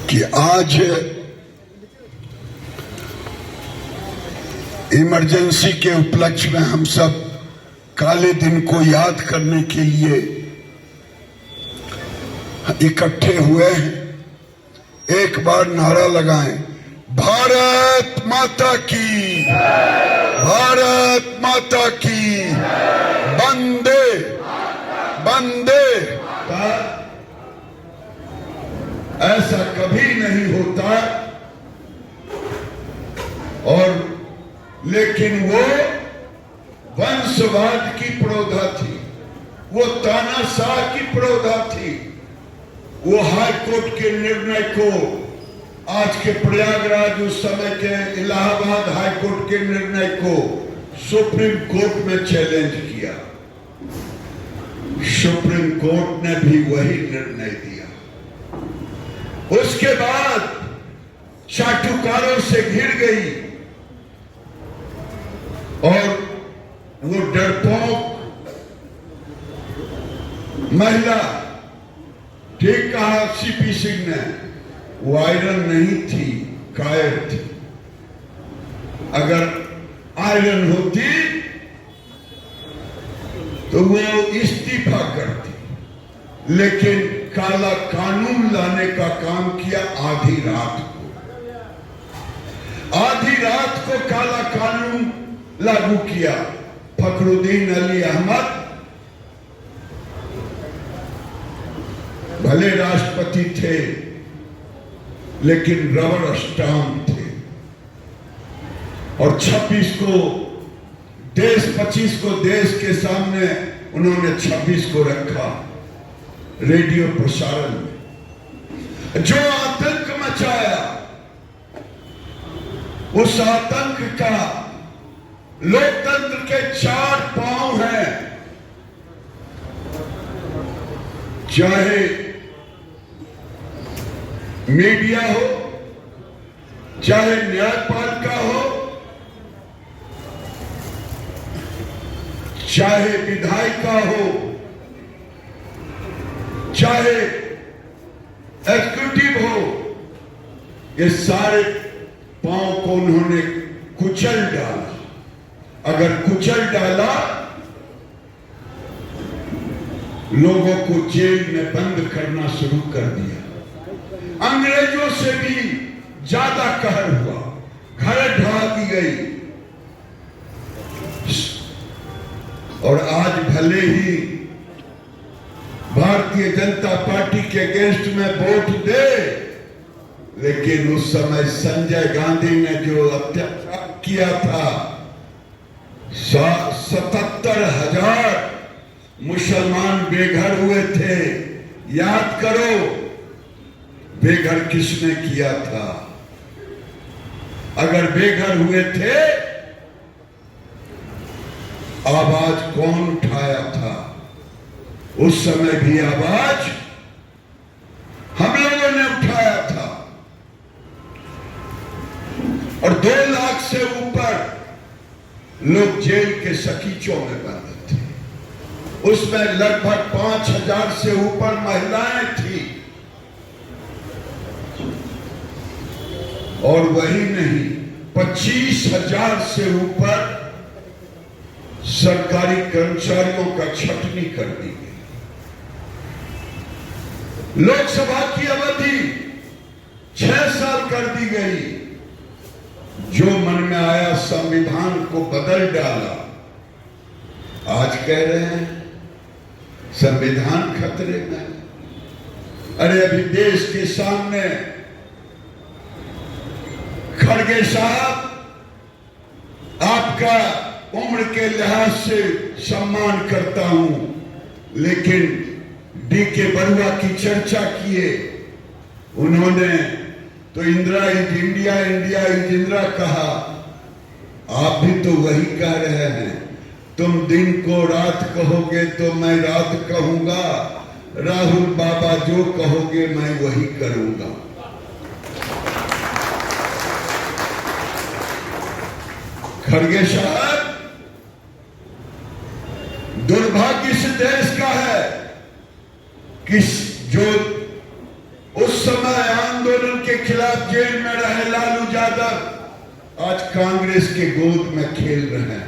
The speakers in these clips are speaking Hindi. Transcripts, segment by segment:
कि आज इमरजेंसी के उपलक्ष्य में हम सब काले दिन को याद करने के लिए इकट्ठे हुए हैं। एक बार नारा लगाएं, भारत माता की, भारत माता की, वंदे वंदे। ऐसा कभी नहीं होता, और लेकिन वो वंशवाद की प्रौढ़ा थी, वो तानाशाह की प्रौढ़ा थी। वो हाई कोर्ट के निर्णय को, आज के प्रयागराज उस समय के इलाहाबाद हाई कोर्ट के निर्णय को सुप्रीम कोर्ट में चैलेंज किया। सुप्रीम कोर्ट ने भी वही निर्णय दिया। उसके बाद चाटुकारों से घिर गई, और वो डरपोक महिला, ठीक कहा सीपी सिंह ने, वो आयरन नहीं थी, कायर थी। अगर आयरन होती तो वो इस्तीफा करती, लेकिन काला कानून लाने का काम किया आधी रात को। आधी रात को काला कानून लागू किया। फखरुद्दीन अली अहमद भले राष्ट्रपति थे, लेकिन रबर स्टाम्प थे, और 26 को देश, 25 को देश के सामने उन्होंने 26 को रखा रेडियो प्रसारण में। जो आतंक मचाया, उस आतंक का लोकतंत्र के 4 पांव हैं, चाहे मीडिया हो, चाहे न्यायपालिका हो, चाहे विधायिका हो, चाहे एग्जीक्यूटिव हो, ये सारे पांव को उन्होंने कुचल डाला। अगर कुचल डाला, लोगों को जेल में बंद करना शुरू कर दिया। अंग्रेजों से भी ज्यादा कहर हुआ, घर ढा दी गई। और आज भले ही भारतीय जनता पार्टी के अगेंस्ट में वोट दे, लेकिन उस समय संजय गांधी ने जो अत्याचार किया था, 77,000 मुसलमान बेघर हुए थे। याद करो, बेघर किसने किया था? अगर बेघर हुए थे, आवाज कौन उठाया था? उस समय भी आवाज हम लोगों ने उठाया था। और 2 लाख से ऊपर लोग जेल के सकीचों में बंद थे। उसमें लगभग 5,000 से ऊपर महिलाएं थी। और वही नहीं, 25,000 से ऊपर सरकारी कर्मचारियों का छटनी कर दी गई। लोकसभा की अवधि 6 साल कर दी गई। जो मन में आया संविधान को बदल डाला। आज कह रहे हैं संविधान खतरे में। अरे अभी देश के सामने खड़गे साहब, आपका उम्र के लिहाज से सम्मान करता हूं, लेकिन डी.के. बरुआ की चर्चा किए। उन्होंने तो Indira is India, India is Indira कहा। आप भी तो वही कह रहे हैं। तुम दिन को रात कहोगे तो मैं रात कहूंगा। राहुल बाबा जो कहोगे मैं वही करूंगा। खड़गे साहब, दुर्भाग्य इस देश का है कि जो उस समय आंदोलन आंदोलन के खिलाफ जेल में रहे लालू यादव आज कांग्रेस के गोद में खेल रहे हैं।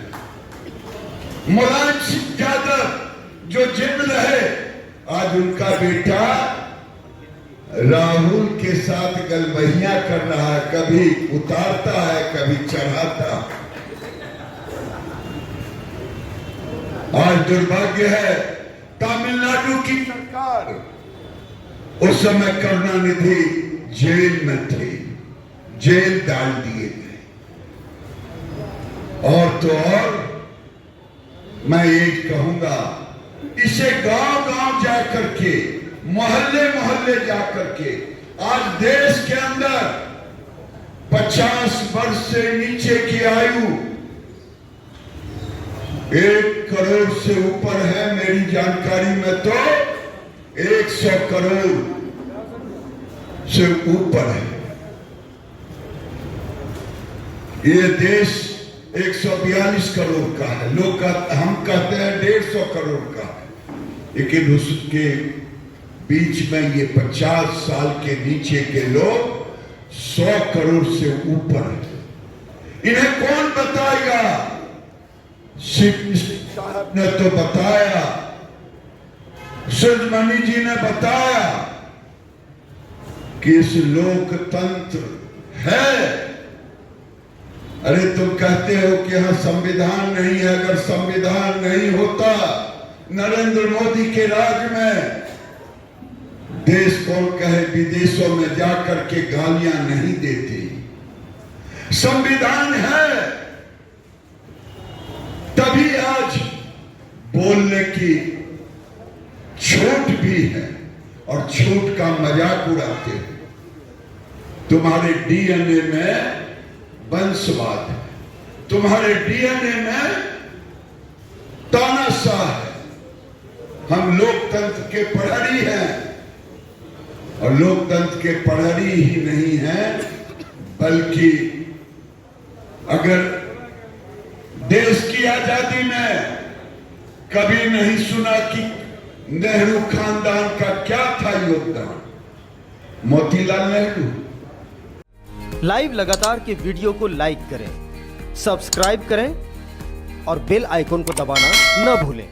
मुलायम सिंह यादव जो जेल रहे, आज उनका बेटा राहुल के साथ गलबहियां कर रहा है, कभी उतारता है कभी चढ़ाता। आज दुर्भाग्य है, तमिलनाडु की सरकार उस समय करुणानिधि जेल में थे, जेल डाल दिए गए। और तो और मैं ये कहूंगा, इसे गांव गांव जाकर के, मोहल्ले मोहल्ले जाकर के, आज देश के अंदर 50 वर्ष से नीचे की आयु 1 करोड़ से ऊपर है। मेरी जानकारी में तो 100 करोड़ से ऊपर है। ये देश 142 करोड़ का है। लोग हम कहते हैं 150 करोड़ का, लेकिन उसके बीच में ये 50 साल के नीचे के लोग 100 करोड़ से ऊपर है। इन्हें कौन बताएगा? सीपी साहब ने तो बताया, सुजमनी जी ने बताया कि इस लोकतंत्र है। अरे तुम कहते हो कि यहां संविधान नहीं है। अगर संविधान नहीं होता, नरेंद्र मोदी के राज में देश कौन कहे विदेशों में जाकर के गालियां नहीं देती। संविधान है तभी आज बोलने की छूट भी है, और छूट का मजाक उड़ाते हैं। तुम्हारे डीएनए में वंशवाद है, तुम्हारे डीएनए में तानाशाह है। हम लोकतंत्र के प्रहरी हैं, और लोकतंत्र के प्रहरी ही नहीं हैं, बल्कि अगर देश की आजादी में कभी नहीं सुना कि नेहरू खानदान का क्या था योगदान, मोतीलाल नेहरू। लाइव लगातार के वीडियो को लाइक करें, सब्सक्राइब करें और बेल आइकन को दबाना न भूलें।